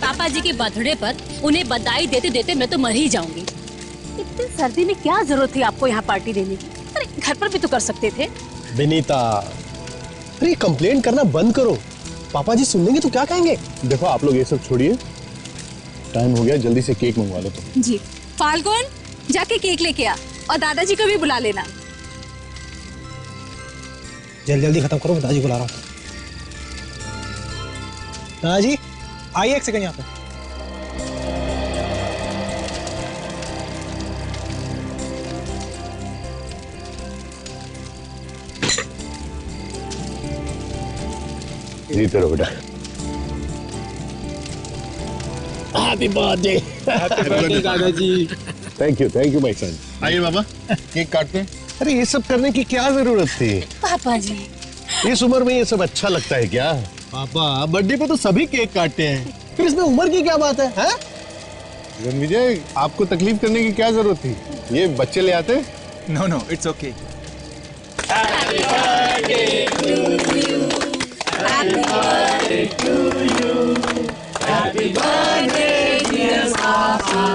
पापा जी के बर्थडे पर उन्हें बधाई देते देते मैं तो मर ही जाऊंगी। इतनी सर्दी में क्या जरूरत थी आपको यहाँ पार्टी देने की? अरे घर पर भी तो कर सकते थे। विनीता, अरे कंप्लेंट करना बंद करो, पापा जी सुन लेंगे तो क्या कहेंगे। देखो आप लोग ये सब छोड़िए, टाइम हो गया, जल्दी से केक मंगवा लो तुम। जी फाल्गुन, जाके केक लेके आ और दादाजी को भी बुला लेना। जल्दी जल्दी खत्म करो, दादाजी बुला रहा हूँ। दादाजी आइए एक सेकंड यहाँ पे। जीते रहो बेटा। Happy birthday. हैप्पी बर्थडे दादाजी। Thank you my son. आइए बाबा, केक काटते हैं। अरे ये सब करने की क्या जरूरत थी पापा जी? इस उम्र में ये सब अच्छा लगता है क्या? पापा बर्थडे पे तो सभी केक काटते हैं, फिर इसमें उम्र की क्या बात है? रणविजय, आपको तकलीफ करने की क्या जरूरत थी? ये बच्चे ले आते। No it's okay. Happy birthday to you, happy birthday to you, happy birthday dear पापा।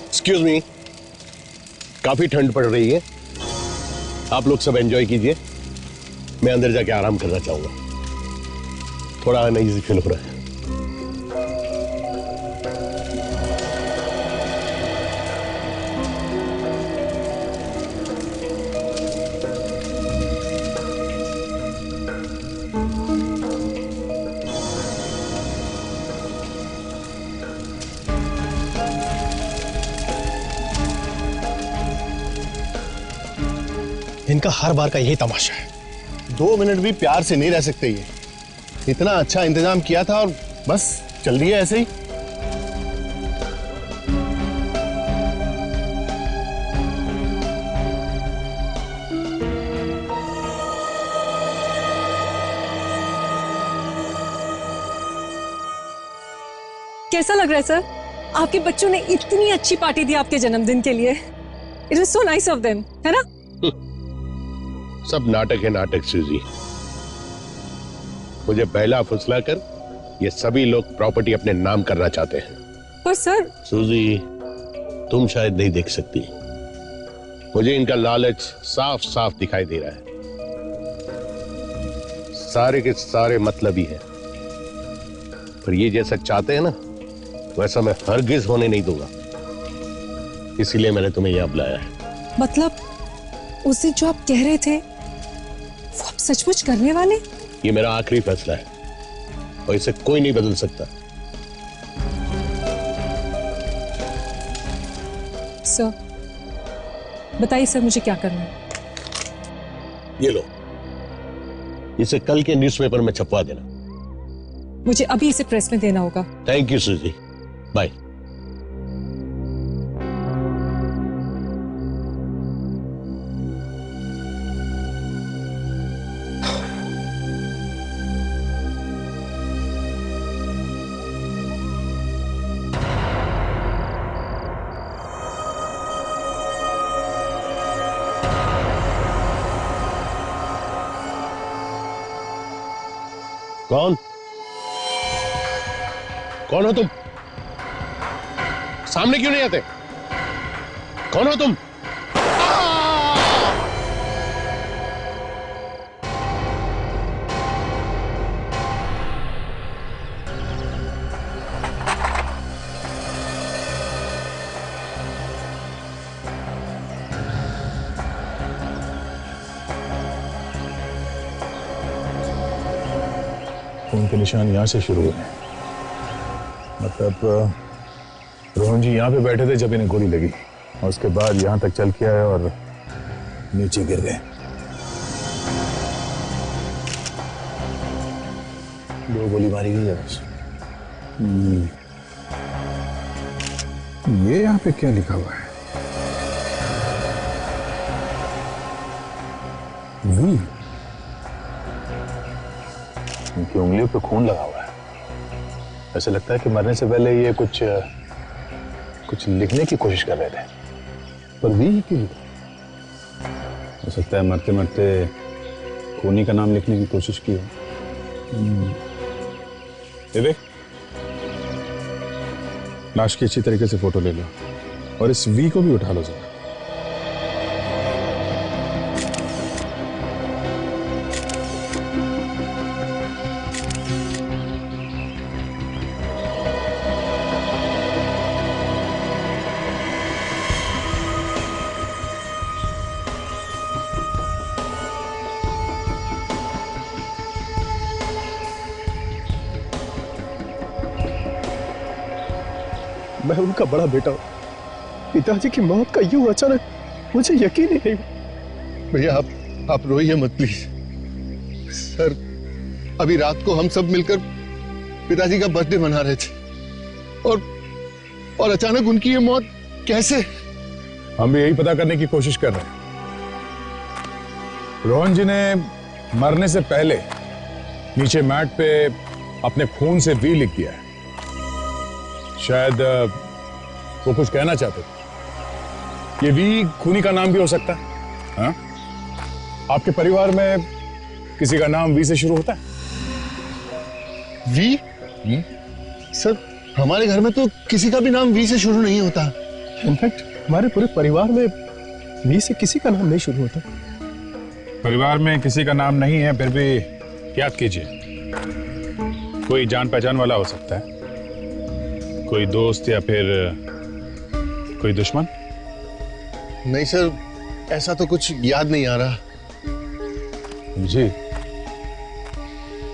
एक्सक्यूज मी, काफी ठंड पड़ रही है, आप लोग सब एंजॉय कीजिए, मैं अंदर जाके आराम करना चाहूंगा, थोड़ा अनईजी फील हो रहा है। इनका हर बार का यही तमाशा है। 2 मिनट भी प्यार से नहीं रह सकते ये। इतना अच्छा इंतजाम किया था और बस चल रही है ऐसे ही। कैसा लग रहा है सर? आपके बच्चों ने इतनी अच्छी पार्टी दी आपके जन्मदिन के लिए। It was so nice of them, है ना? सब नाटक है नाटक सूजी। मुझे पहला फुसला कर ये सभी लोग प्रॉपर्टी अपने नाम करना चाहते हैं। पर सर सूजी, तुम शायद नहीं देख सकती, मुझे इनका लालच साफ साफ दिखाई दे रहा है। सारे के सारे मतलबी है, पर ये जैसा चाहते हैं ना वैसा मैं हरगिज होने नहीं दूंगा, इसीलिए मैंने तुम्हें यहां बुलाया है। मतलब उस दिन जो आप कह रहे थे वो आप सचमुच करने वाले? ये मेरा आखिरी फैसला है और इसे कोई नहीं बदल सकता। सर बताइए सर, मुझे क्या करना है? ये लो, इसे कल के न्यूज़पेपर में छपवा देना। मुझे अभी इसे प्रेस में देना होगा। थैंक यू सूजी, बाय। कौन कौन हो तुम? सामने क्यों नहीं आते? कौन हो तुम? खून के निशान यहाँ से शुरू हुए। मतलब रोहन जी यहाँ पे बैठे थे जब इन्हें गोली लगी, और उसके बाद यहाँ तक चल के आए और नीचे गिर गए। 2 गोली मारी गई है बस। ये यहाँ पे क्या लिखा हुआ है? वी। इनकी उंगलियों पे खून लगा हुआ है। ऐसा लगता है कि मरने से पहले ये कुछ लिखने की कोशिश कर रहे थे। पर वी क्यों लिखा? हो सकता है मरते मरते खूनी का नाम लिखने की कोशिश की हो। विवेक, लाश की अच्छी तरीके से फोटो ले लो और इस वी को भी उठा लो जरा। मैं उनका बड़ा बेटा हूं। पिताजी की मौत का यूं अचानक मुझे यकीन ही नहीं। भैया आप रोइए मत प्लीज। सर, अभी रात को हम सब मिलकर पिताजी का बर्थडे मना रहे थे और अचानक उनकी ये मौत कैसे? हम भी यही पता करने की कोशिश कर रहे हैं। रोहन जी ने मरने से पहले नीचे मैट पे अपने खून से वी लिख दिया है। शायद वो कुछ कहना चाहते थे। ये वी खूनी का नाम भी हो सकता है। हाँ? आपके परिवार में किसी का नाम वी से शुरू होता है? वी? सर, हमारे घर में तो किसी का भी नाम वी से शुरू नहीं होता। इनफैक्ट हमारे पूरे परिवार में वी से किसी का नाम नहीं शुरू होता। परिवार में किसी का नाम नहीं है, फिर भी याद कीजिए, कोई जान पहचान वाला हो सकता है, कोई दोस्त या फिर कोई दुश्मन। नहीं सर, ऐसा तो कुछ याद नहीं आ रहा जी।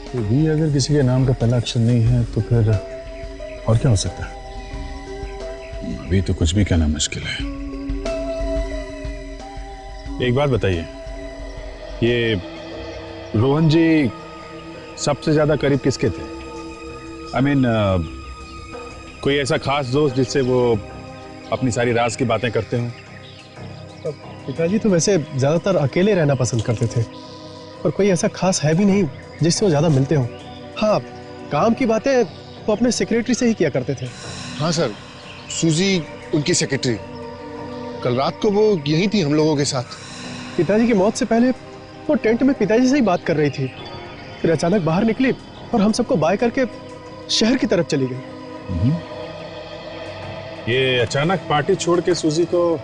तो वी अगर किसी के नाम का पहला अक्षर नहीं है तो फिर और क्या हो सकता है? अभी तो कुछ भी कहना मुश्किल है। एक बात बताइए, ये रोहन जी सबसे ज्यादा करीब किसके थे? आई मीन कोई ऐसा खास दोस्त जिससे वो अपनी सारी राज की बातें करते हों? पिताजी तो वैसे ज्यादातर अकेले रहना पसंद करते थे, पर कोई ऐसा खास है भी नहीं जिससे वो ज्यादा मिलते हो। हाँ, काम की बातें वो अपने सेक्रेटरी से ही किया करते थे। हाँ सर, सूजी उनकी सेक्रेटरी। कल रात को वो यहीं थी हम लोगों के साथ। पिताजी की मौत से पहले वो टेंट में पिताजी से ही बात कर रही थी, फिर अचानक बाहर निकली और हम सबको बाय करके शहर की तरफ चली गई। ये अचानक पार्टी छोड़ के सूजी को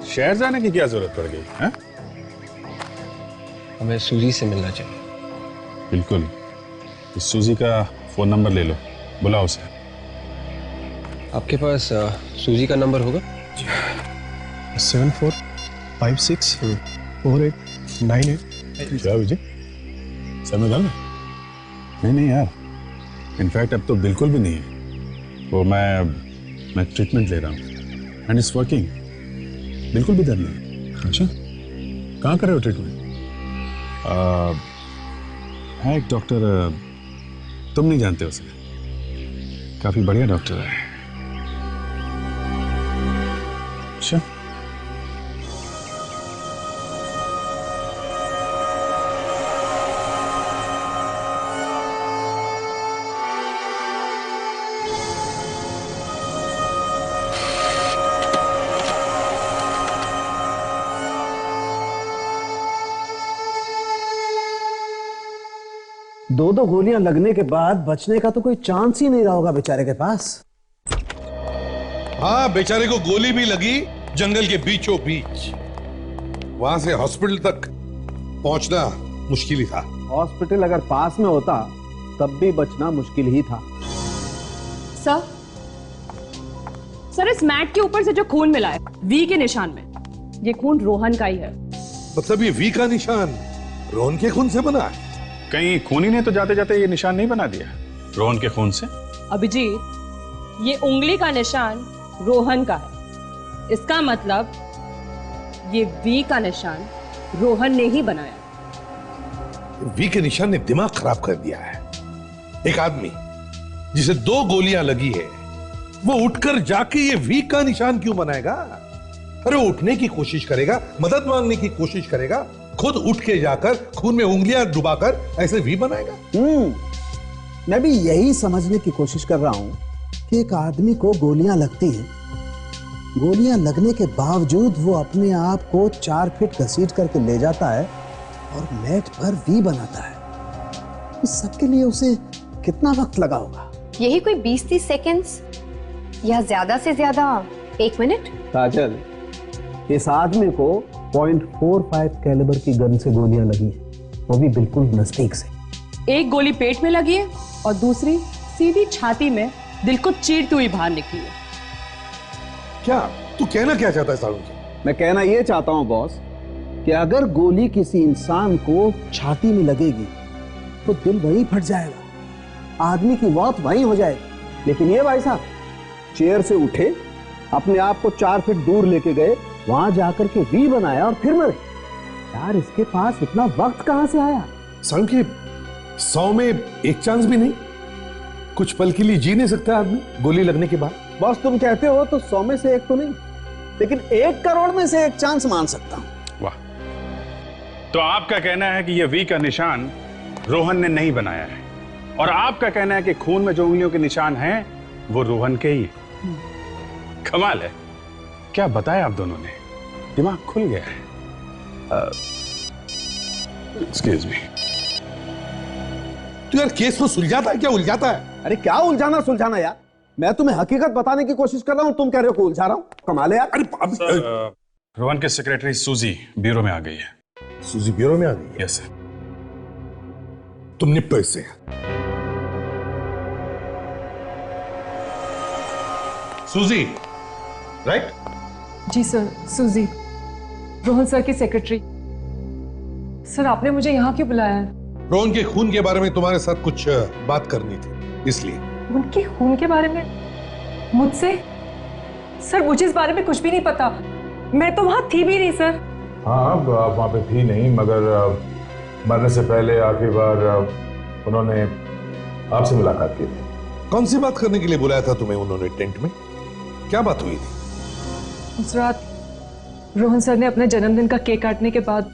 शहर जाने की क्या जरूरत पड़ गई है? हमें सूजी से मिलना चाहिए। बिल्कुल, इस सूजी का फोन नंबर ले लो, बुलाओ उसे। आपके पास सूजी का नंबर होगा? 74564898। क्या विजय, सर में दर्द? नहीं यार, इनफैक्ट अब तो बिल्कुल भी नहीं है। वो मैं ट्रीटमेंट ले रहा हूँ एंड इट्स वर्किंग। बिल्कुल भी दर्द नहीं। अच्छा, कहाँ कर रहे हो ट्रीटमेंट? है एक डॉक्टर, तुम नहीं जानते उसे, काफी बढ़िया डॉक्टर है। अच्छा, दो गोलियां लगने के बाद बचने का तो कोई चांस ही नहीं रहा होगा बेचारे के पास। हाँ, बेचारे को गोली भी लगी जंगल के बीचों बीच। वहां से हॉस्पिटल तक पहुंचना मुश्किल ही था। हॉस्पिटल अगर पास में होता तब भी बचना मुश्किल ही था। सर, इस मैट के ऊपर से जो खून मिला है वी के निशान में, ये खून रोहन का ही है। मतलब ये वी का निशान रोहन के खून से बना है? कहीं खूनी ने तो जाते जाते ये निशान नहीं बना दिया रोहन के खून से? अभिजीत, ये उंगली का निशान रोहन का है। इसका मतलब ये वी का निशान रोहन ने ही बनाया। वी के निशान ने दिमाग खराब कर दिया है। एक आदमी जिसे 2 गोलियां लगी है वो उठकर जाके ये वी का निशान क्यों बनाएगा? अरे उठने की कोशिश करेगा, मदद मांगने की कोशिश करेगा, खुद उठ के जाकर खून में उंगलियां डुबाकर ऐसे वी बनाएगा। मैं भी यही समझने की कोशिश कर रहा हूं कि एक आदमी को गोलियां लगती हैं, गोलियां लगने के बावजूद वो अपने आप को 4 फीट घसीट करके ले जाता है और मैट पर वी बनाता है। इस सबके लिए उसे कितना वक्त लगा होगा? यही कोई 20-30 सेकेंड्स या ज्यादा से ज्यादा 1 मिनट। काजल, इस आदमी को .45 कैलिबर की गन से गोलियां लगी हैं, वो भी बिल्कुल नजदीक से। एक गोली पेट में लगी है और दूसरी सीधी छाती में दिल को चीरती हुई बाहर निकली है। क्या तू कहना क्या चाहता है सारुण? मैं कहना यह चाहता हूं बॉस कि अगर गोली किसी इंसान को छाती में लगेगी तो दिल वहीं फट जाएगा, आदमी की मौत वहीं हो जाएगी। लेकिन ये भाई साहब चेयर से उठे, अपने आप को 4 फीट दूर लेके गए, वहां जाकर के वी बनाया और फिर मरे। यार इसके पास इतना वक्त कहां से आया? सारुण के 100 में 1 चांस भी नहीं? कुछ पल के लिए जी नहीं सकता आदमी गोली लगने के बाद? बॉस तुम कहते हो तो 100 में से 1 तो नहीं, लेकिन 1 करोड़ में से 1 चांस मान सकता हूं। वाह, तो आपका कहना है कि यह वी का निशान रोहन ने नहीं बनाया है, और आपका कहना है कि खून में जो उंगलियों के निशान हैं वो रोहन के ही। कमाल है, क्या बताया आप दोनों ने, दिमाग खुल गया है। Excuse me. तू यार केस को सुलझाता है क्या उलझाता है? अरे क्या उलझाना सुलझाना यार, मैं तुम्हें हकीकत बताने की कोशिश कर रहा हूं, तुम कह रहे हो कि उलझा रहा हूं। कमाल है यार। अरे रोहन के सेक्रेटरी सूजी ब्यूरो में आ गई है। सूजी ब्यूरो में आ गई? Yes sir. तुम निपटो इससे। सूजी, राइट? जी सर, सूजी, रोहन सर की सेक्रेटरी। सर आपने मुझे यहाँ क्यों बुलाया है? रोहन के खून के बारे में तुम्हारे साथ कुछ बात करनी थी, इसलिए। उनके खून के बारे में मुझसे? सर मुझे इस बारे में कुछ भी नहीं पता, मैं तो वहां थी भी नहीं सर। हाँ, आप वहां पे थी नहीं, मगर मरने से पहले आखिरी बार उन्होंने आपसे मुलाकात की थी। कौन सी बात करने के लिए बुलाया था तुम्हें उन्होंने टेंट में? क्या बात हुई थी? उस रात रोहन सर ने अपने जन्मदिन का केक काटने के बाद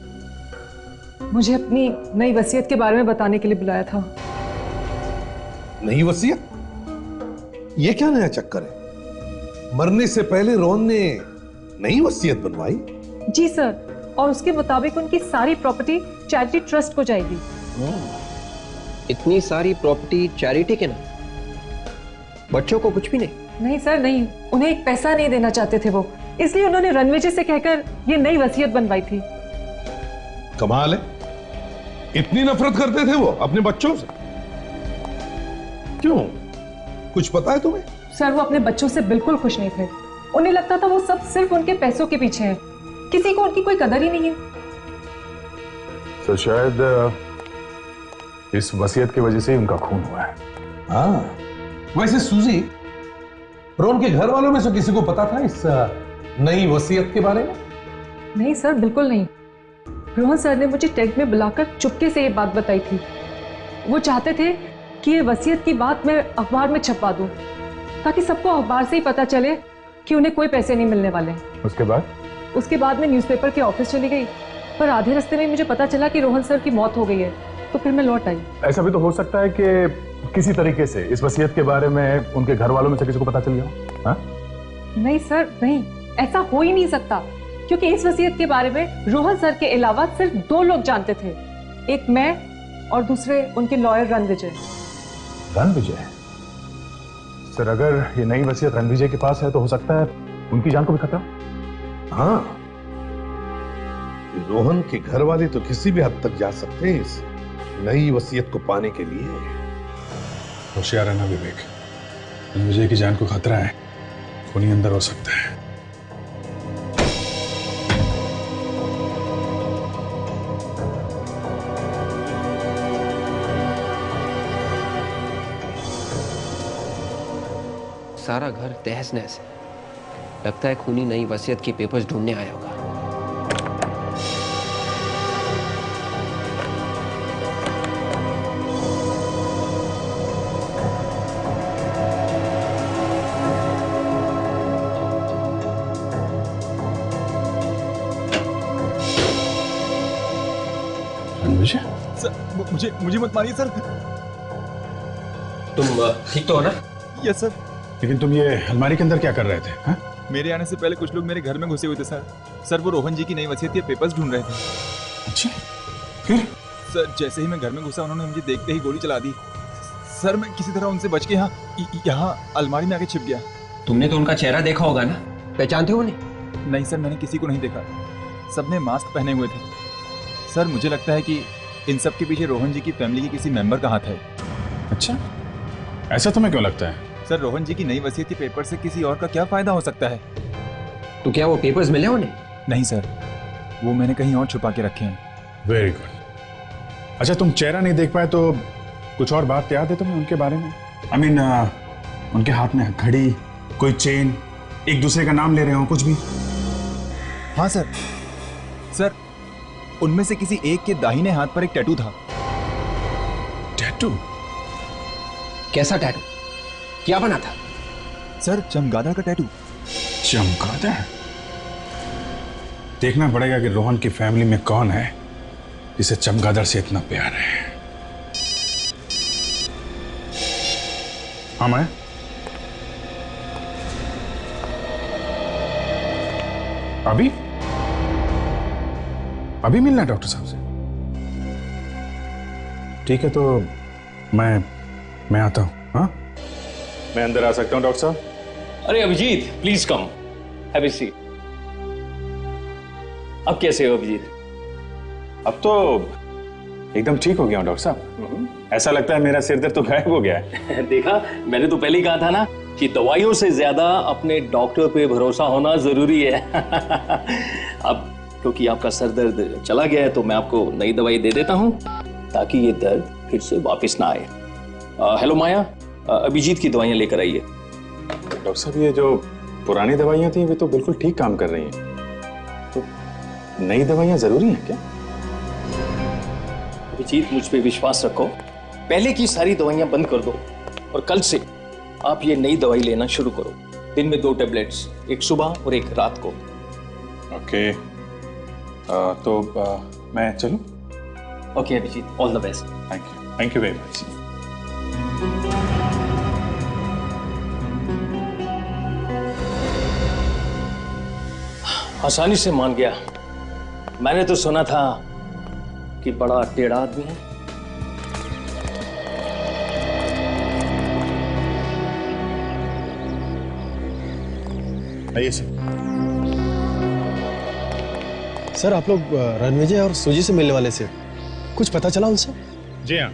मुझे अपनी नई वसीयत के बारे में बताने के लिए बुलाया था। नई वसीयत? ये क्या नया चक्कर है? मरने से पहले रोहन ने नई वसीयत बनवाई? जी सर, और उसके मुताबिक उनकी सारी प्रॉपर्टी चैरिटी ट्रस्ट को जाएगी। इतनी सारी प्रॉपर्टी चैरिटी के नाम, बच्चों को कुछ भी नहीं? नहीं सर नहीं, उन्हें एक पैसा नहीं देना चाहते थे वो, इसलिए उन्होंने रणविजय से कहकर ये नई वसीयत बनवाई थी। कमाल है, इतनी नफरत करते थे वो अपने बच्चों से? क्यों, कुछ पता है तुम्हें? सर वो अपने बच्चों से बिल्कुल खुश नहीं थे, उन्हें लगता था वो सब सिर्फ उनके पैसों के पीछे हैं, किसी को उनकी कोई कदर ही नहीं है। तो शायद इस वसीयत की वजह से ही उनका खून हुआ है। हाँ, वैसे सूजी, रोहन के घर वालों में से किसी को पता था इस नई वसीयत के बारे में? नहीं सर, बिल्कुल नहीं। रोहन सर ने मुझे टेंट में बुलाकर चुपके से ये बात बताई थी। वो चाहते थे कि ये वसीयत की बात मैं अखबार में छपवा दूं, ताकि सबको अखबार से ही पता चले कि उन्हें कोई पैसे नहीं मिलने वाले। उसके बाद मैं न्यूज़पेपर के ऑफिस चली गई, पर आधे रास्ते में मुझे पता चला कि रोहन सर की मौत हो गई है, तो फिर मैं लौट आई। ऐसा भी तो हो सकता है कि किसी तरीके से इस वसीयत के बारे में उनके घर वालों में से किसी को पता चल गया हो। नहीं सर नहीं, ऐसा हो ही नहीं सकता, क्योंकि इस वसीयत के बारे में रोहन सर के अलावा सिर्फ 2 लोग जानते थे, एक मैं और दूसरे उनके लॉयर रणविजय। रणविजय? सर अगर ये नई वसीयत रणविजय के पास है तो हो सकता है उनकी जान को भी खतरा। हाँ, रोहन के घर वाले तो किसी भी हद तक जा सकते हैं इस नई वसीयत को पाने के लिए। होशियार रहना विवेक, रणविजय की जान को खतरा है, खूनी अंदर हो सकता है। सारा घर तहस नहस है। लगता है खूनी नई वसीयत के पेपर्स ढूंढने आया होगा। सर मुझे मत मारिए सर। तुम ठीक तो हो ना? Yes sir. लेकिन तुम ये अलमारी के अंदर क्या कर रहे थे? हा? मेरे आने से पहले कुछ लोग मेरे घर में घुसे हुए थे सर। सर वो रोहन जी की नई वसीयत के पेपर्स ढूंढ रहे थे। अच्छा, फिर? सर जैसे ही मैं घर में घुसा उन्होंने मुझे देखते ही गोली चला दी। सर मैं किसी तरह उनसे बच के यहाँ अलमारी में आके छिप गया। तुमने तो उनका चेहरा देखा होगा ना? पहचानते हो उन्हें? नहीं सर, मैंने किसी को नहीं देखा। सबने मास्क पहने हुए थे। सर मुझे लगता है कि इन सब के पीछे रोहन जी की फैमिली के किसी मेंबर का हाथ है। अच्छा, ऐसा तुम्हें क्यों लगता है? सर रोहन जी की नई वसीयत के पेपर से किसी और का क्या फायदा हो सकता है? तो क्या वो पेपर्स मिले उन्हें? नहीं सर, वो मैंने कहीं और छुपा के रखे हैं। Very good. अच्छा, तुम चेहरा नहीं देख पाए तो कुछ और बात याद है तुम्हें उनके बारे में? आई मीन, उनके हाथ में घड़ी, कोई चेन, एक दूसरे का नाम ले रहे हो, कुछ भी? हाँ सर। सर उनमें से किसी एक के दाहिने हाथ पर एक टैटू था। टैटू? कैसा टैटू? क्या बना था? सर चमगादड़ का टैटू। चमगादड़? देखना पड़ेगा कि रोहन की फैमिली में कौन है जिसे चमगादड़ से इतना प्यार है। हाँ, मैं अभी मिलना है डॉक्टर साहब से? ठीक है, तो मैं आता हूं। हाँ, मैं अंदर आ सकता हूं डॉक्टर साहब? अरे Abhijeet, please come, have a seat. अब कैसे हो अभिजीत? अब तो एकदम ठीक हो गया हूं डॉक्टर साहब। ऐसा लगता है मेरा सिर दर्द तो गायब हो गया है। देखा, मैंने तो पहले ही कहा था ना कि दवाइयों से ज्यादा अपने डॉक्टर पे भरोसा होना जरूरी है। अब क्योंकि आपका सर दर्द चला गया है तो मैं आपको नई दवाई दे देता हूं ताकि ये दर्द फिर से वापस ना आए। हेलो माया, अभिजीत की दवाइयां लेकर आइए। डॉक्टर साहब, ये जो पुरानी दवाइयां थी वे तो बिल्कुल ठीक काम कर रही हैं, तो नई दवाइयां जरूरी हैं क्या? अभिजीत, मुझ पे विश्वास रखो, पहले की सारी दवाइयां बंद कर दो और कल से आप ये नई दवाई लेना शुरू करो। दिन में 2 टैबलेट्स, एक सुबह और एक रात को। ओके, तो मैं चलूं? Okay Abhijeet, all the best. Thank you very much. आसानी से मान गया। मैंने तो सुना था कि बड़ा टेढ़ा आदमी है। आइए सर, आप लोग रणविजय और सूजी से मिलने वाले से, कुछ पता चला उनसे? जी हाँ,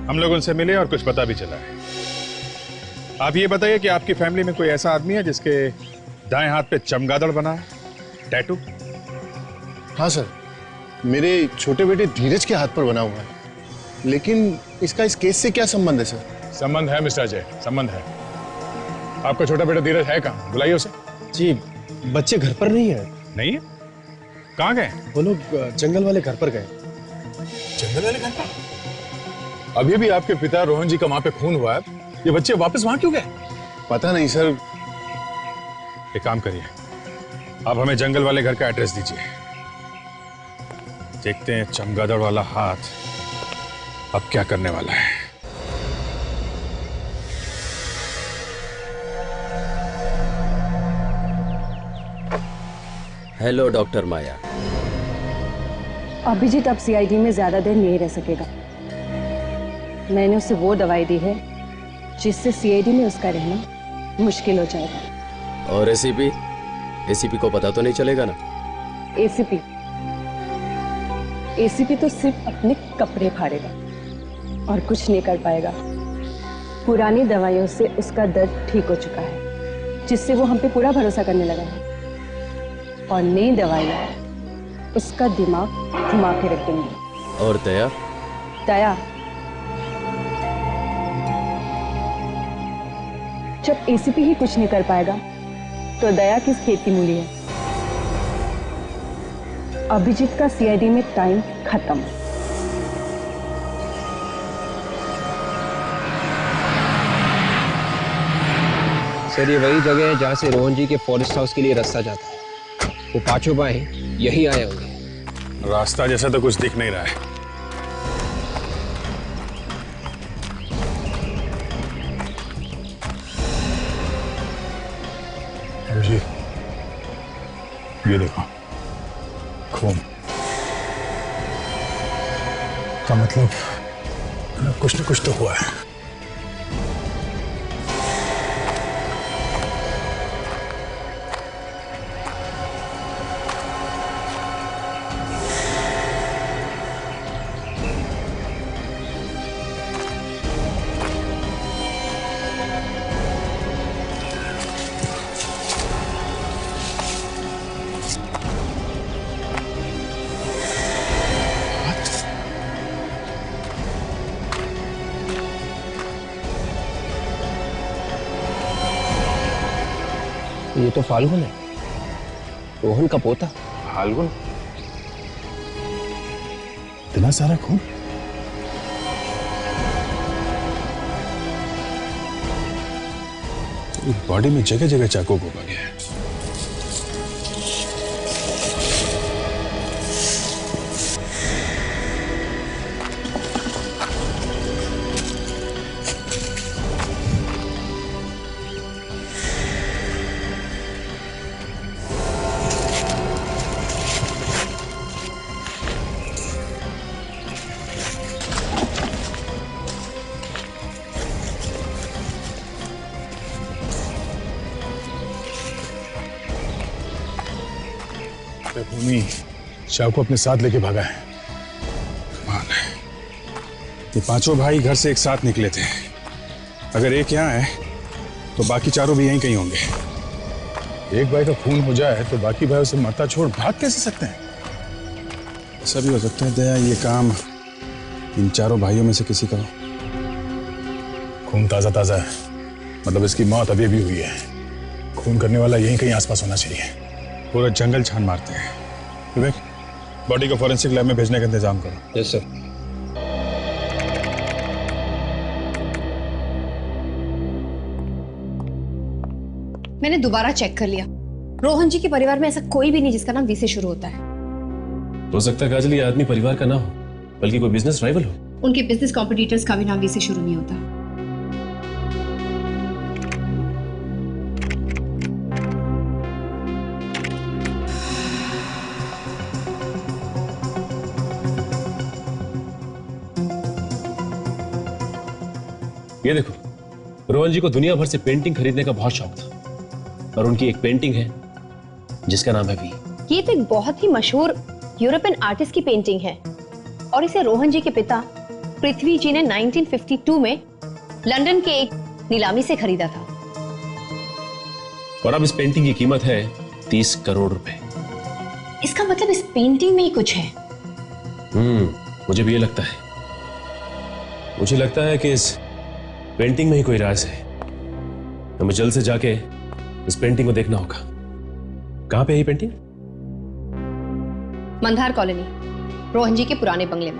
हम लोग उनसे मिले और कुछ पता भी चला है। आप ये बताइए कि आपकी फैमिली में कोई ऐसा आदमी है जिसके दाएं हाथ पे चमगादड़ बना है, टैटू? हाँ सर, मेरे छोटे बेटे धीरज के हाथ पर बना हुआ है, लेकिन इसका इस केस से क्या संबंध है सर? संबंध है मिस्टर अजय, संबंध है। आपका छोटा बेटा धीरज है कहाँ? बुलाइए उसे। जी, बच्चे घर पर नहीं है। नहीं है? कहाँ गए? वो लोग जंगल वाले घर पर गए। जंगल वाले घर पर? अभी भी आपके पिता रोहन जी का वहां पे खून हुआ है, ये बच्चे वापस वहां क्यों गए? पता नहीं सर। एक काम करिए, आप हमें जंगल वाले घर का एड्रेस दीजिए, देखते हैं चमगादड़ वाला हाथ अब क्या करने वाला है। हेलो डॉक्टर माया। अभिजीत अब सीआईडी में ज्यादा देर नहीं रह सकेगा। मैंने उसे वो दवाई दी है जिससे सीआईडी में उसका रहना मुश्किल हो जाएगा। और एसीपी? एसीपी को पता तो नहीं चलेगा ना? एसीपी तो सिर्फ अपने कपड़े फाड़ेगा और कुछ नहीं कर पाएगा। पुरानी दवाइयों से उसका दर्द ठीक हो चुका है, जिससे वो हम पे पूरा भरोसा करने लगा है, और नई दवाइयां उसका दिमाग घुमा के रख देंगी। और दया? जब एसीपी ही कुछ नहीं कर पाएगा तो दया किस खेत की मूली है। अभिजीत का सीआईडी में टाइम खत्म। सर ये वही जगह है जहां से रोहन जी के फॉरेस्ट हाउस के लिए रास्ता जाता है। वो पांचों भाई यही आए होंगे। रास्ता जैसा तो कुछ दिख नहीं रहा है। जी ये देखो खून का मतलब कुछ न कुछ तो हुआ है। ये तो फाल्गुन है, रोहन का पोता। फाल्गुन? इतना सारा खून? बॉडी में जगह जगह चाकू घुमा गया है। भूमि शाह को अपने साथ लेके भागा है। कमाल है। ये पांचों भाई घर से एक साथ निकले थे। अगर एक यहाँ है तो बाकी चारों भी यहीं कहीं होंगे। एक भाई का खून हो जाए तो बाकी भाई उसे मरता छोड़ भाग कैसे सकते हैं? ऐसा भी हो सकता है दया ये काम इन चारों भाइयों में से किसी का हो। खून ताजा ताजा है, मतलब इसकी मौत अभी अभी हुई है। खून करने वाला यहीं कहीं आसपास होना चाहिए। पूरा जंगल छान मारते हैं। विवेक, बॉडी को फॉरेंसिक लैब में भेजने का इंतजाम करो। Yes sir. मैंने दोबारा चेक कर लिया, रोहन जी के परिवार में ऐसा कोई भी नहीं जिसका नाम वी से शुरू होता है। हो सकता है काजल ये आदमी परिवार का ना हो, बल्कि कोई बिजनेस राइवल हो। उनके बिजनेस कॉम्पिटिटर्स का भी नाम वी से शुरू नहीं होता। ये देखो, रोहन जी को दुनिया भर से पेंटिंग खरीदने का बहुत शौक था और उनकी एक पेंटिंग है जिसका नाम है वी। ये तो एक बहुत ही मशहूर यूरोपियन आर्टिस्ट की पेंटिंग है और इसे रोहन जी के पिता पृथ्वी जी ने 1952 में लंदन के एक नीलामी से खरीदा था। और अब इस पेंटिंग की कीमत है 30 करोड़ रुपए। इसका मतलब इस पेंटिंग में ही कुछ है। मुझे भी ये लगता है। मुझे लगता है कि इस पेंटिंग में ही कोई राज है। हमें जल्द से जाके इस पेंटिंग को देखना होगा। कहां पे है ये पेंटिंग? मंधार कॉलोनी, रोहन जी के पुराने बंगले में।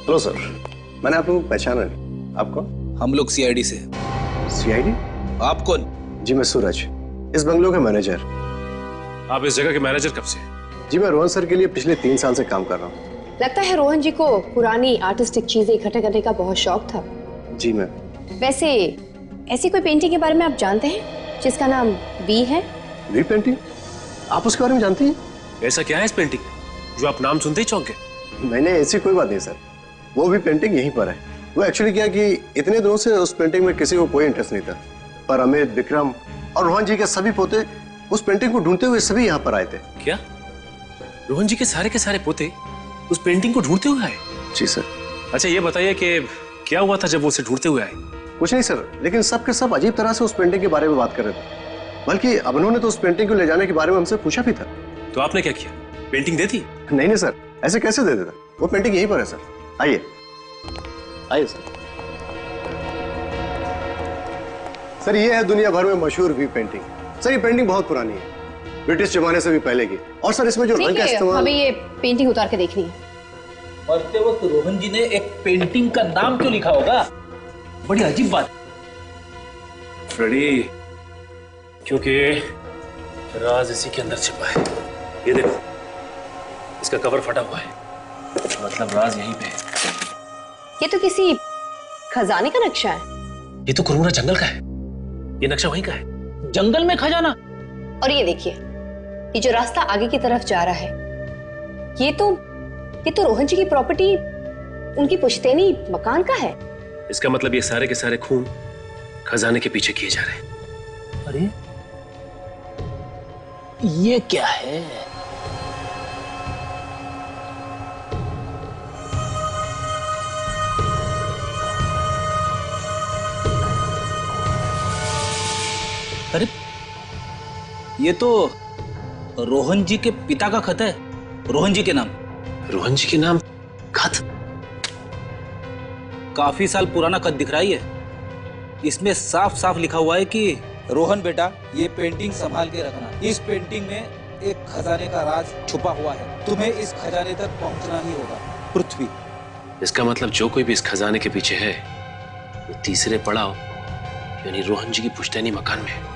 हेलो सर, मैंने आप लोगों को पहचाना नहीं। आप कौन? हम लोग सीआईडी से। सीआईडी? आप कौन? जी मैं सूरज, इस बंगलों का मैनेजर। आप इस जगह के मैनेजर कब से? जी मैं रोहन सर के लिए पिछले 3 साल से काम कर रहा हूँ। लगता है रोहन जी को पुरानी आर्टिस्टिक चीजें इकट्ठा करने का बहुत शौक था। जी मैं। वैसे ऐसी कोई पेंटिंग के बारे में आप जानते हैं जिसका नाम वी है? V painting? आप उसके बारे में जानती हैं? ऐसा क्या है इस पेंटिंग जो आप नाम सुनते ही चौंक गए? नहीं नहीं, ऐसी कोई बात नहीं सर। वो भी पेंटिंग यहीं पर है। वो एक्चुअली क्या कि इतने दिनों से उस पेंटिंग में किसी को कोई इंटरेस्ट नहीं था, पर अमित, विक्रम और रोहन जी के सभी पोते उस पेंटिंग को ढूंढते हुए सभी यहाँ पर आए थे। क्या रोहन जी के सारे पोते उस पेंटिंग को ढूंढते हुए आए? जी सर। अच्छा ये बताइए कि क्या हुआ था जब वो उसे ढूंढते हुए आए? कुछ नहीं सर, लेकिन सब के सब अजीब तरह से उस पेंटिंग के बारे में बात कर रहे थे। बल्कि अब उन्होंने तो उस पेंटिंग को ले जाने के बारे में हमसे पूछा भी था। तो आपने क्या किया? पेंटिंग दे दी? नहीं नहीं सर, ऐसे कैसे दे देता? वो पेंटिंग यहीं पर है सर। आइए। आइए सर। सर ये है दुनिया भर में मशहूर वी पेंटिंग। सर ये पेंटिंग बहुत पुरानी है, ब्रिटिश जमाने से भी पहले की। और सर इसमें जो रंग का इस्तेमाल, हमें ये पेंटिंग उतार के देखनी है। मरते वक्त रोहन जी ने एक पेंटिंग का नाम क्यों लिखा होगा? बड़ी अजीब बात। फ्रेडी, क्योंकि राज इसी के अंदर छिपा है। ये देखो, इसका कवर फटा हुआ है, मतलब राज यहीं पे है। ये तो किसी खजाने का नक्शा है। ये तो कुरुमुरा जंगल का है, ये नक्शा वहीं का है। जंगल में खजाना? और ये देखिए, ये जो रास्ता आगे की तरफ जा रहा है, ये तो रोहन जी की प्रॉपर्टी, उनकी पुश्तैनी मकान का है। इसका मतलब ये सारे के सारे खून खजाने के पीछे किए जा रहे हैं। अरे ये क्या है? अरे ये तो रोहन जी के पिता का खत है, रोहन जी के नाम। रोहन जी के नाम खत? काफी साल पुराना खत दिख रहा है। इसमें साफ साफ लिखा हुआ है कि रोहन बेटा, ये पेंटिंग संभाल के रखना। इस पेंटिंग में एक खजाने का राज छुपा हुआ है, तुम्हें इस खजाने तक पहुंचना ही होगा। पृथ्वी। इसका मतलब जो कोई भी इस खजाने के पीछे है, वो तीसरे पड़ाव यानी रोहन जी की पुश्तैनी मकान में है।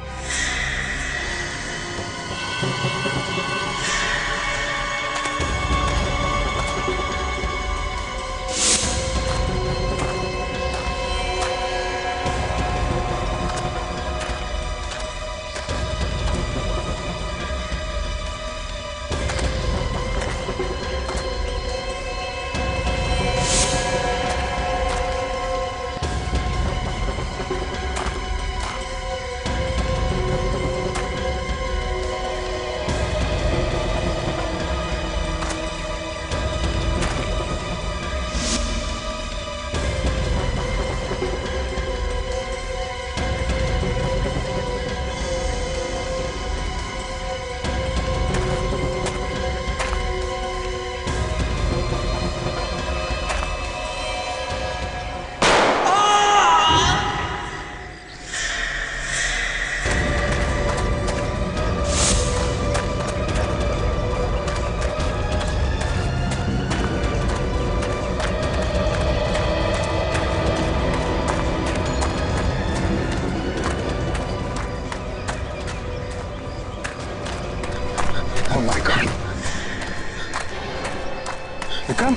विक्रम,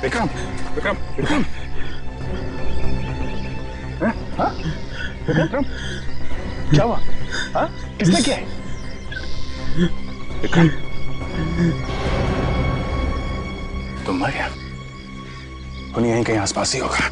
विक्रम, विक्रम, विक्रम, हाँ? विक्रम, क्या हुआ? हाँ? किसने किया है? विक्रम, तुम मर गया? उन्हें यहीं कहीं आसपास ही होगा।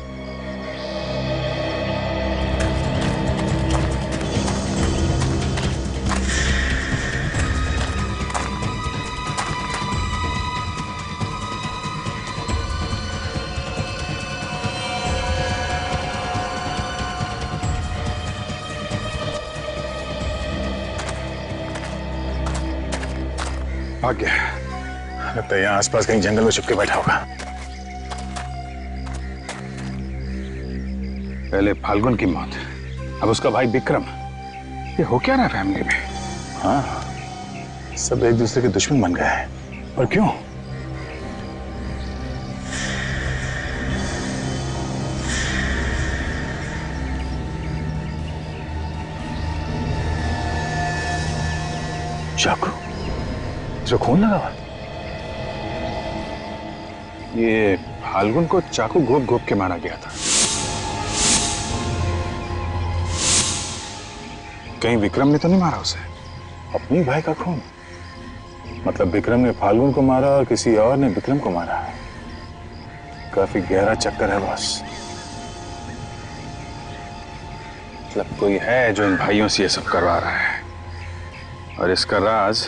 भाग गया। लगता है यहाँ आसपास कहीं जंगल में छुप के बैठा होगा। पहले फाल्गुन की मौत, अब उसका भाई विक्रम। ये हो क्या रहा है फैमिली में? हाँ, सब एक दूसरे के दुश्मन बन गए हैं। और क्यों? चाकू जो खून लगा हुआ, ये फाल्गुन को चाकू घोप घोप के मारा गया था। कहीं विक्रम ने तो नहीं मारा उसे? अपनी भाई का खून, मतलब विक्रम ने फाल्गुन को मारा और किसी और ने विक्रम को मारा है। काफी गहरा चक्कर है बॉस। मतलब कोई है जो इन भाइयों से ये सब करवा रहा है, और इसका राज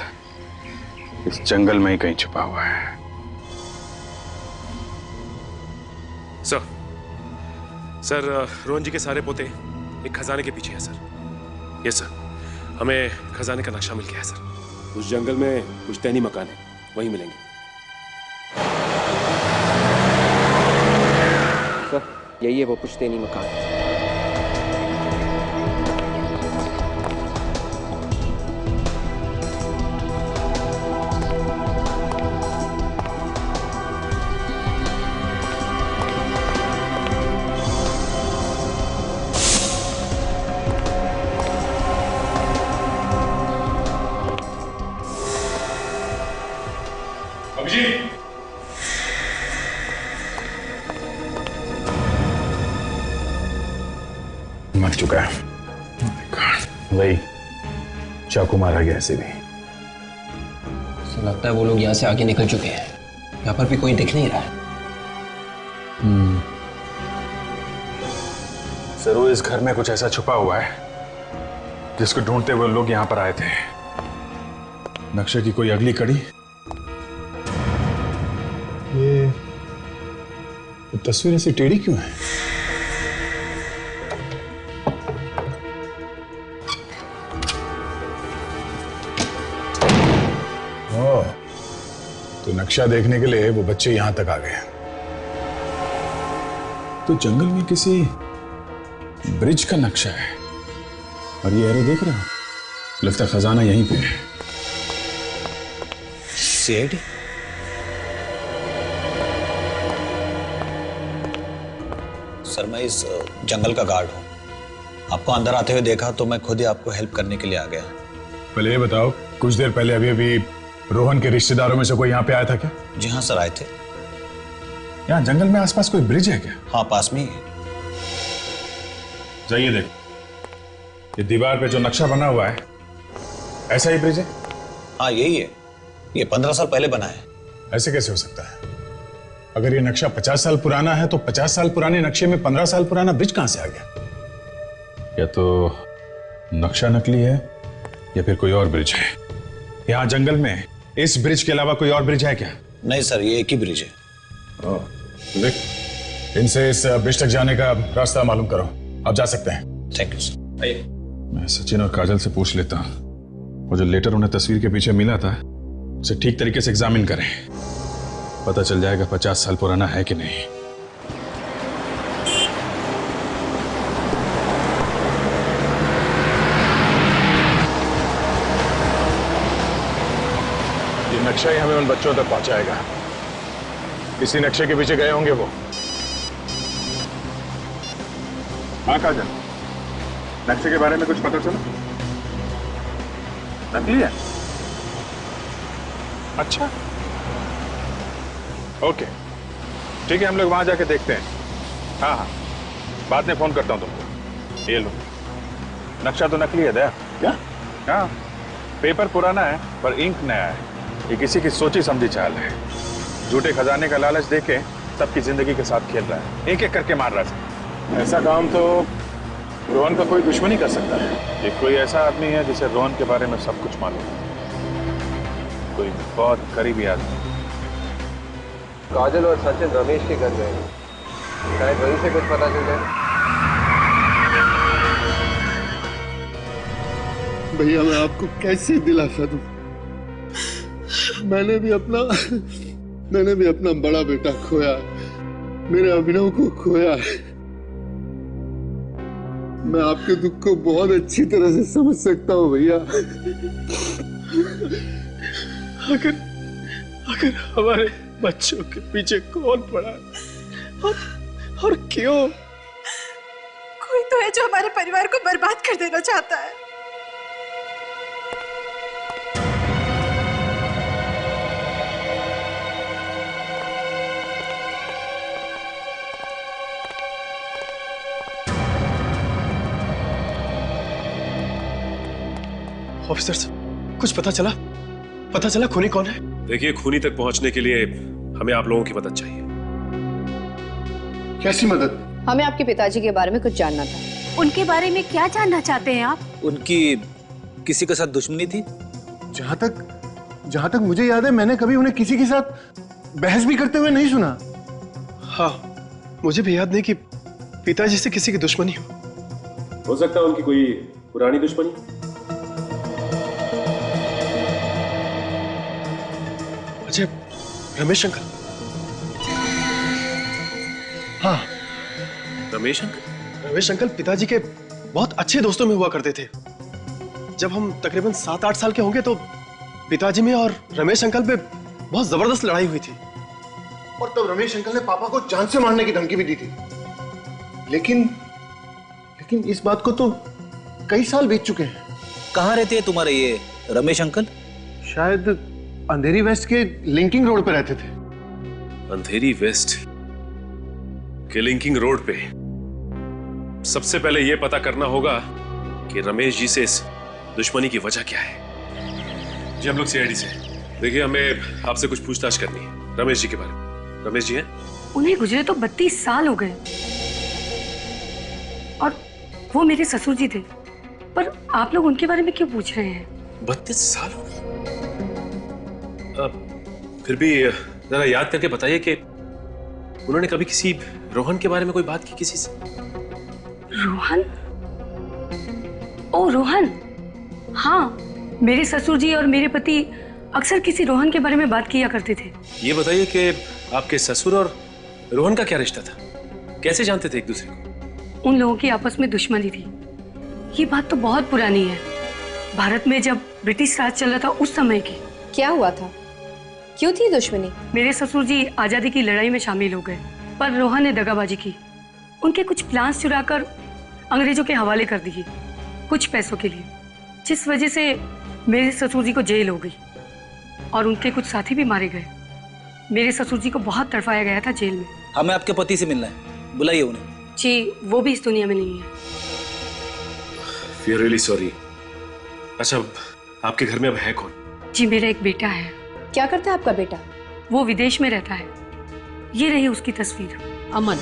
इस जंगल में ही कहीं छुपा हुआ है। सर, रोहन जी के सारे पोते एक खजाने के पीछे है सर। यस सर, हमें खजाने का नक्शा मिल गया है सर। उस जंगल में कुछ तैनी मकान है, वहीं मिलेंगे। सर, यही है वो पुश्तैनी मकान। मर चुका है। वही चाकू मारा गया ऐसे भी। तो लगता है वो लोग यहाँ से आगे निकल चुके हैं। यहाँ पर भी कोई दिख नहीं रहा है। सर वो इस घर में कुछ ऐसा छुपा हुआ है जिसको ढूंढते हुए लोग यहाँ पर आए थे। नक्शे की कोई अगली कड़ी। ये तस्वीर ऐसी टेढ़ी क्यों है? तो नक्शा देखने के लिए वो बच्चे यहां तक आ गए। तो जंगल में किसी ब्रिज का नक्शा है और ये एरो देख रहे हो? लगता खजाना यहीं पे है। सीआईडी? सर मैं इस जंगल का गार्ड हूं। आपको अंदर आते हुए देखा तो मैं खुद ही आपको हेल्प करने के लिए आ गया। पहले ये बताओ, कुछ देर पहले अभी रोहन के रिश्तेदारों में से कोई यहाँ पे आया था क्या? जी हाँ सर, आए थे। यहाँ जंगल में आसपास कोई ब्रिज है क्या? हाँ पास में ही है। जाइए देखो, ये दीवार पे जो नक्शा बना हुआ है ऐसा ही ब्रिज है? हाँ यही है। ये 15 साल पहले बना है। ऐसे कैसे हो सकता है? अगर ये नक्शा 50 साल पुराना है तो 50 साल पुराने नक्शे में 15 साल पुराना ब्रिज कहां से आ गया? या तो नक्शा नकली है या फिर कोई और ब्रिज है। यहाँ जंगल में इस ब्रिज के अलावा कोई और ब्रिज है क्या? नहीं सर, ये एक ही ब्रिज है। देख, इनसे इस ब्रिज तक जाने का रास्ता मालूम करो। आप जा सकते हैं। Thank you sir. मैं सचिन और काजल से पूछ लेता हूँ, वो जो लेटर उन्हें तस्वीर के पीछे मिला था उसे ठीक तरीके से एग्जामिन करें। पता चल जाएगा 50 साल पुराना है कि नहीं। ये नक्शा ही हमें उन बच्चों तक पहुंचाएगा। इसी नक्शे के पीछे गए होंगे वो। हाँ काजल, नक्शे के बारे में कुछ पता चला? नकली है? अच्छा, ओके ठीक है, हम लोग वहां जाके देखते हैं। हाँ हाँ, बाद में फोन करता हूं तुमको। ये लो, नक्शा तो नकली है दया। क्या? हाँ, पेपर पुराना है पर इंक नया है। ये किसी की सोची समझी चाल है। झूठे खजाने का लालच देके सबकी जिंदगी के साथ खेल रहा है, एक एक करके मार रहा है। ऐसा काम तो रोहन का कोई दुश्मन ही कर सकता है। ये कोई ऐसा आदमी है जिसे रोहन के बारे में सब कुछ मालूम है, कोई बहुत करीबी आदमी। काजल और सचिन रमेश के घर गए, शायद वहीं से कुछ पता चल जाए। भैया मैं आपको कैसे दिलासा दूं? मैंने भी अपना बड़ा बेटा खोया, मेरे अभिनव को खोया। मैं आपके दुख को बहुत अच्छी तरह से समझ सकता हूँ भैया। अगर हमारे बच्चों के पीछे कौन पड़ा और क्यों? कोई तो है जो हमारे परिवार को बर्बाद कर देना चाहता है। ऑफिसर साहब, कुछ पता चला खूनी कौन है? देखिए, खूनी तक पहुंचने के लिए हमें आप लोगों की मदद चाहिए। कैसी मदद? हमें आपके पिताजी के बारे में कुछ जानना था। उनके बारे में क्या जानना चाहते हैं आप? उनकी किसी के साथ दुश्मनी थी? जहां तक मुझे याद है मैंने कभी उन्हें किसी के साथ बहस भी करते हुए नहीं सुना। हाँ, मुझे भी याद नहीं कि पिताजी से किसी की दुश्मनी हो सकता है उनकी कोई पुरानी दुश्मनी। अच्छा, रमेश अंकल? हाँ, रमेश अंकल? रमेश अंकल पिताजी के बहुत अच्छे दोस्तों में हुआ करते थे। जब हम तकरीबन 7-8 साल के होंगे तो पिताजी में और रमेश अंकल पे बहुत जबरदस्त लड़ाई हुई थी। और तब रमेश अंकल ने पापा को जान से मारने की धमकी भी दी थी। लेकिन इस बात को तो कई साल बीत चुके हैं। कहाँ रहते हैं तुम्हारे ये रमेश अंकल? शायद अंधेरी वेस्ट के लिंकिंग रोड पे रहते थे। अंधेरी वेस्ट के लिंकिंग रोड पे? सबसे पहले यह पता करना होगा कि रमेश जी से इस दुश्मनी की वजह क्या है। जी हम लोग सीआईडी से। देखिए हमें आपसे कुछ पूछताछ करनी है रमेश जी के बारे में। रमेश जी हैं? उन्हें गुजरे तो 32 साल हो गए और वो मेरे ससुर जी थे, पर आप लोग उनके बारे में क्यों पूछ रहे हैं? 32 साल हो गए? फिर भी जरा याद करके बताइए कि उन्होंने कभी किसी रोहन के बारे में कोई बात की किसी से? रोहन? ओ रोहन, हाँ, मेरे ससुर जी और मेरे पति अक्सर किसी रोहन के बारे में बात किया करते थे। ये बताइए कि आपके ससुर और रोहन का क्या रिश्ता था? कैसे जानते थे एक दूसरे को? उन लोगों की आपस में दुश्मनी थी। ये बात तो बहुत पुरानी है, भारत में जब ब्रिटिश राज चल रहा था उस समय की। क्या हुआ था? क्यों थी दुश्मनी? मेरे ससुर जी आजादी की लड़ाई में शामिल हो गए, पर रोहन ने दगाबाजी की। उनके कुछ प्लान्स चुराकर अंग्रेजों के हवाले कर दिए कुछ पैसों के लिए, जिस वजह से मेरे ससुर जी को जेल हो गई और उनके कुछ साथी भी मारे गए। मेरे ससुर जी को बहुत तड़पाया गया था जेल में। हमें आपके पति से मिलना है, बुलाइए उन्हें। जी वो भी इस दुनिया में नहीं है। We are really sorry। अच्छा आपके घर में अब है कौन? जी मेरा एक बेटा है। क्या करता है आपका बेटा? वो विदेश में रहता है। ये रही उसकी तस्वीर। अमन।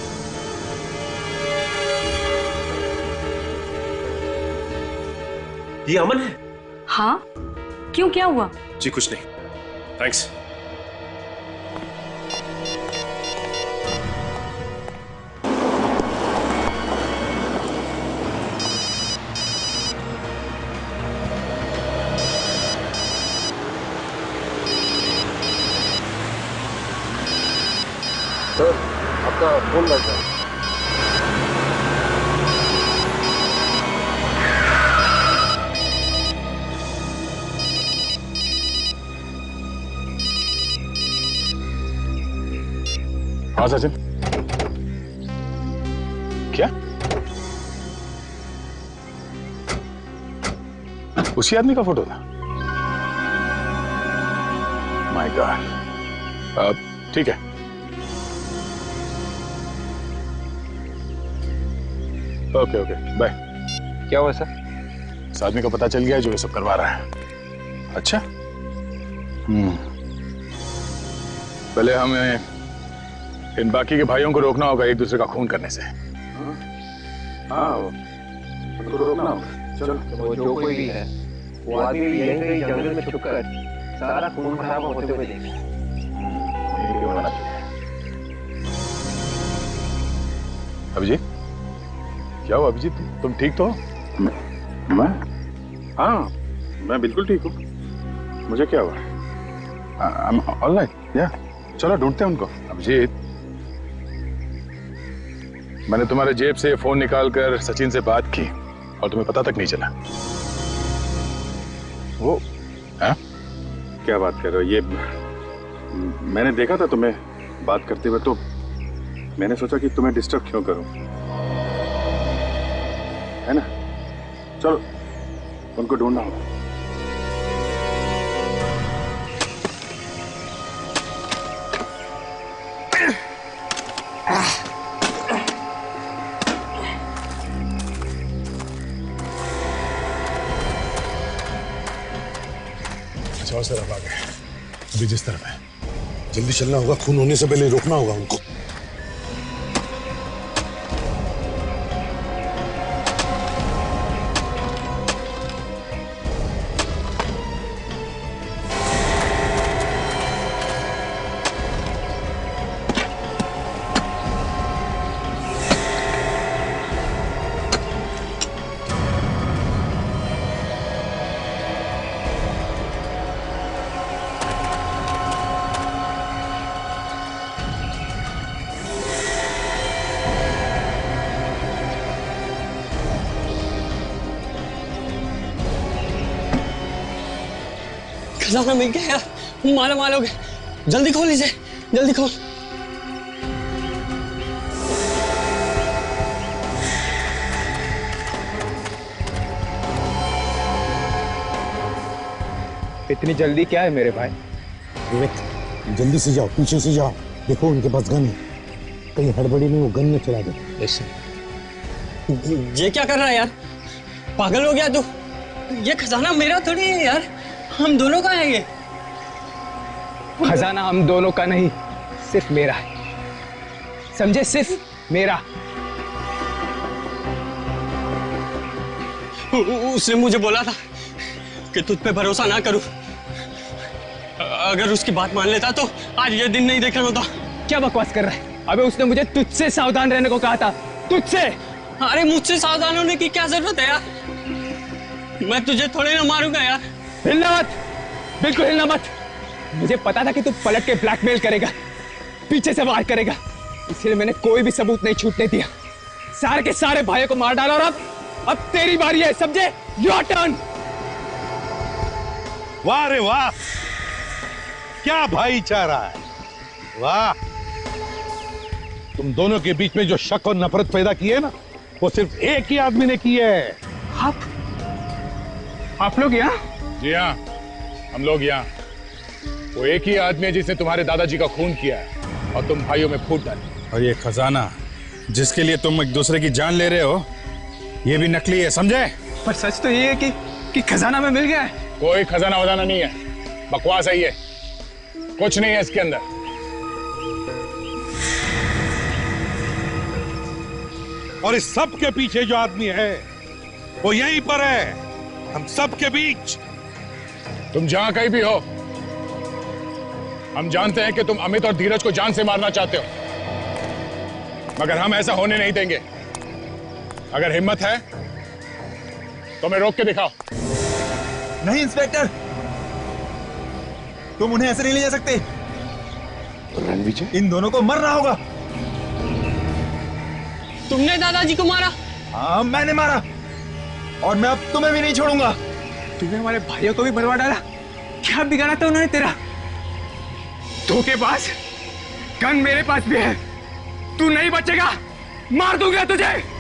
ये अमन है? हाँ, क्यों क्या हुआ? जी कुछ नहीं, थैंक्स। सर आपका फोन लग रहा है। हाँ सचिन, क्या उसी आदमी का फोटो था? My God. ठीक है, ओके ओके बाय। क्या हुआ सर? इस आदमी का पता चल गया है जो ये सब करवा रहा है। अच्छा, पहले हमें इन बाकी के भाइयों को रोकना होगा एक दूसरे का खून करने से। हाँ रोकना होगा। चलो वो जो कोई भी है वो आदमी यहीं कहीं जंगल में छुपकर सारा खून खराब होते हुए देखे। अभिजीत, क्या हुआ अभिजीत, तुम ठीक तो? मैं? हाँ मैं बिल्कुल ठीक हूँ। मुझे क्या हुआ? ऑल राइट, या चलो ढूंढते हैं उनको। अभिजीत, मैंने तुम्हारे जेब से फोन निकालकर सचिन से बात की और तुम्हें पता तक नहीं चला। वो हाँ? क्या बात कर रहे हो? ये मैंने देखा था तुम्हें बात करते हुए, तो मैंने सोचा कि तुम्हें डिस्टर्ब क्यों करूं, है ना? चलो उनको ढूंढना होगा। अच्छा सर अब आ गए। अभी जिस तरफ है जल्दी चलना होगा, खून होने से पहले रोकना होगा उनको। खजाना मिल गया यार, माला माल हो गए। जल्दी खोल इसे, जल्दी खोल। इतनी जल्दी क्या है मेरे भाई? विवेक जल्दी से जाओ, पीछे से जाओ, देखो उनके पास गन है, कहीं हड़बड़ी में वो गन न चला दे। ये क्या कर रहा है यार, पागल हो गया तू? ये खजाना मेरा थोड़ी है यार, हम दोनों का है ये। खजाना हम दोनों का नहीं, सिर्फ मेरा है, समझे? सिर्फ मेरा। उसने मुझे बोला था कि तुझ पे भरोसा ना करूं, अगर उसकी बात मान लेता तो आज ये दिन नहीं देखना होता। क्या बकवास कर रहा है? अबे उसने मुझे तुझसे सावधान रहने को कहा था, तुझसे। अरे मुझसे सावधान होने की क्या जरूरत है यार, मैं तुझे थोड़े ना मारूंगा यार। हिलना मत, बिल्कुल हिलना मत। मुझे पता था कि तू पलट के ब्लैकमेल करेगा, पीछे से वार करेगा, इसलिए मैंने कोई भी सबूत नहीं छूटने दिया। सारे के सारे भाइयों को मार डाला और अब तेरी बारी है, समझे? Your turn. वाह रे वाह, क्या भाईचारा है, वाह। तुम दोनों के बीच में जो शक और नफरत पैदा की है ना, वो सिर्फ एक ही आदमी ने की है। आप लोग यहाँ? जी हाँ, हम लोग यहाँ। वो एक ही आदमी है जिसने तुम्हारे दादाजी का खून किया है और तुम भाइयों में फूट डाली। और ये खजाना जिसके लिए तुम एक दूसरे की जान ले रहे हो, ये भी नकली है, समझे? पर सच तो ये है कि खजाना में मिल गया है। कोई खजाना वजाना नहीं है, बकवास है ये, कुछ नहीं है इसके अंदर। और इस सब के पीछे जो आदमी है वो यहीं पर है, हम सब के बीच। तुम जहां कहीं भी हो, हम जानते हैं कि तुम अमित और धीरज को जान से मारना चाहते हो, मगर हम ऐसा होने नहीं देंगे। अगर हिम्मत है तो मैं रोक के दिखाओ। नहीं इंस्पेक्टर, तुम उन्हें ऐसे नहीं ले जा सकते। रणविजय, इन दोनों को मरना होगा। तुमने दादाजी को मारा? हाँ मैंने मारा, और मैं अब तुम्हें भी नहीं छोड़ूंगा। तूने हमारे भाइयों को भी बर्बाद डाला, क्या बिगाड़ा था उन्होंने तेरा? धोखेबाज, गन मेरे पास भी है, तू नहीं बचेगा, मार दूंगा तुझे।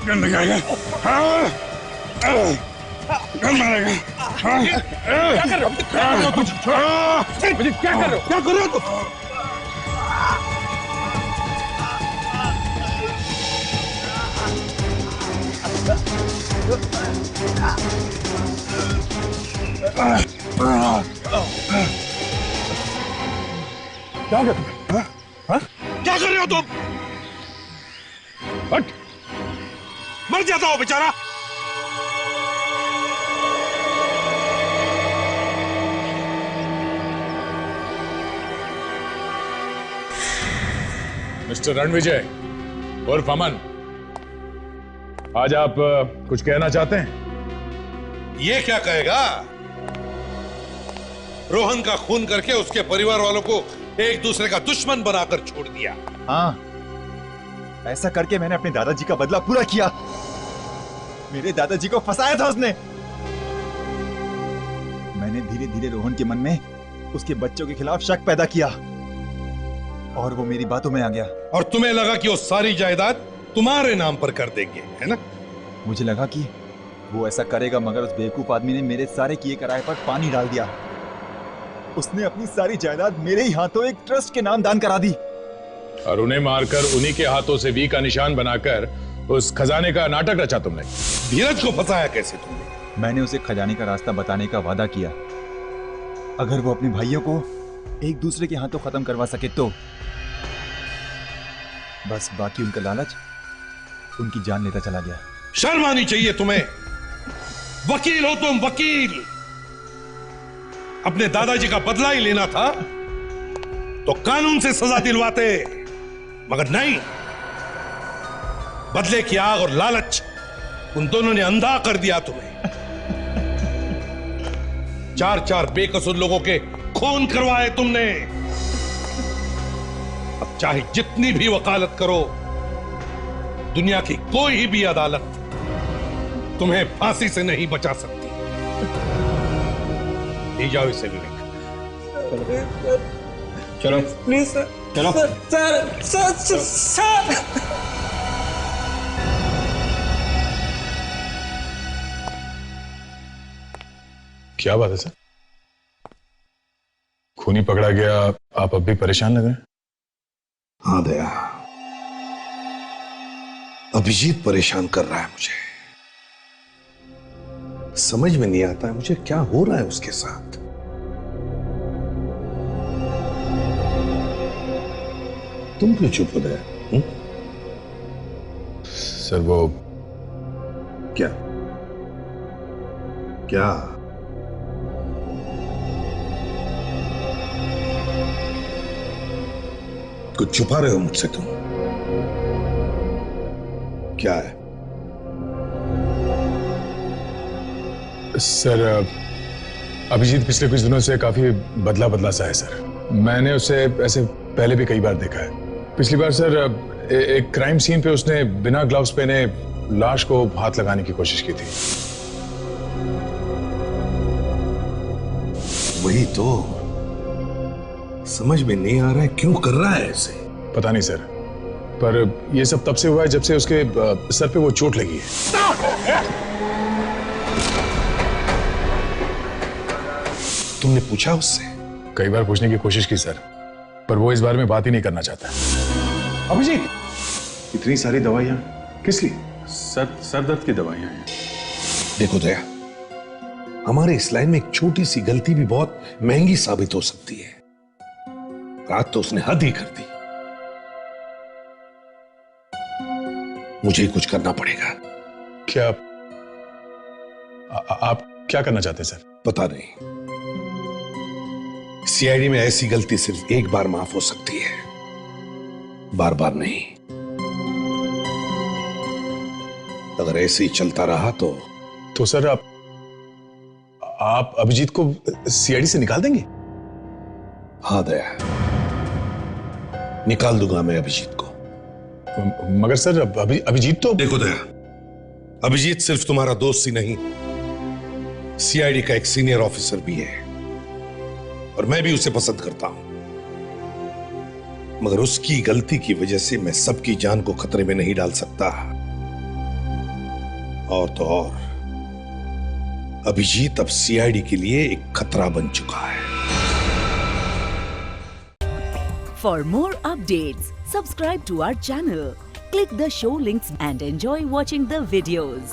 गन लगाएगा, गन मारेगा। क्या कर रहे हो? क्या कर रहे हो? क्या कर रहे हो? क्या कर रहे हो तुम? हट, मर जाता हो बेचारा। मिस्टर रणविजय उर्फ अमन, आज आप कुछ कहना चाहते हैं? ये क्या कहेगा? रोहन का खून करके उसके परिवार वालों को एक दूसरे का दुश्मन बनाकर छोड़ दिया। हाँ, ऐसा करके मैंने अपने दादाजी का बदला पूरा किया। मेरे दादाजी को फंसाया था उसने। मैंने धीरे धीरे रोहन के मन में उसके बच्चों के खिलाफ शक पैदा किया और वो मेरी बातों में आ गया। और तुम्हें लगा कि वो सारी जायदाद तुम्हारे नाम पर कर देंगे, है ना? मुझे लगा कि वो ऐसा करेगा, मगर उस बेवकूफ आदमी ने मेरे सारे किए कराए पर पानी डाल दिया। उसने अपनी सारी जायदाद मेरे ही हाथों एक ट्रस्ट के नाम दान करा दी और उन्हें मारकर उन्हीं के हाथों से वी का निशान बनाकर उस खजाने का नाटक रचा तुमने। धीरज को फंसाया कैसे तुमने? मैंने उसे खजाने का रास्ता बताने का वादा किया, अगर वो अपने भाइयों को एक दूसरे के हाथों खत्म करवा सके तो। बस बाकी उनका लालच उनकी जान लेता चला गया। शर्म आनी चाहिए तुम्हें, वकील हो तुम, वकील। अपने दादाजी का बदला ही लेना था तो कानून से सजा दिलवाते, मगर नहीं, बदले की आग और लालच उन दोनों ने अंधा कर दिया तुम्हें। 4 बेकसूर लोगों के खून करवाए तुमने। अब चाहे जितनी भी वकालत करो, दुनिया की कोई भी अदालत तुम्हें फांसी से नहीं बचा सकती। ले जाओ इसे विवेक। चलो प्लीज सर। चलो सर। क्या बात है सर? खूनी पकड़ा गया, आप अब भी परेशान लग रहे हैं? हाँ दया, अभिजीत परेशान कर रहा है मुझे। समझ में नहीं आता है मुझे क्या हो रहा है उसके साथ। तुम क्यों चुप हो गए? सर वो क्या क्या कुछ छुपा रहे हो मुझसे तुम? क्या है? सर अभिजीत पिछले कुछ दिनों से काफी बदला बदला सा है सर। मैंने उसे ऐसे पहले भी कई बार देखा है। पिछली बार सर एक क्राइम सीन पे उसने बिना ग्लव्स पहने लाश को हाथ लगाने की कोशिश की थी। वही तो समझ में नहीं आ रहा है क्यों कर रहा है ऐसे। पता नहीं सर, पर यह सब तब से हुआ है जब से उसके सर पे वो चोट लगी है। तुमने पूछा उससे? कई बार पूछने की कोशिश की सर, पर वो इस बारे में बात ही नहीं करना चाहता। अभिजीत, इतनी सारी दवाइयां किस लिए? सर दर्द की दवाइयां हैं। देखो दया, हमारे इस लाइन में एक छोटी सी गलती भी बहुत महंगी साबित हो सकती है। आज तो उसने हद ही कर दी। मुझे ही कुछ करना पड़ेगा। क्या आप क्या करना चाहते हैं सर? पता नहीं। सीआईडी में ऐसी गलती सिर्फ एक बार माफ हो सकती है, बार बार नहीं। अगर ऐसे ही चलता रहा तो सर आप अभिजीत को सीआईडी से निकाल देंगे? हाँ दया, निकाल दूंगा मैं अभिजीत को। मगर सर अभिजीत तो... देखो दया, अभिजीत सिर्फ तुम्हारा दोस्त ही नहीं, सीआईडी का एक सीनियर ऑफिसर भी है और मैं भी उसे पसंद करता हूं। मगर उसकी गलती की वजह से मैं सबकी जान को खतरे में नहीं डाल सकता। और तो और अभिजीत अब सीआईडी के लिए एक खतरा बन चुका है। For more updates, subscribe to our channel, click the show links and enjoy watching the videos.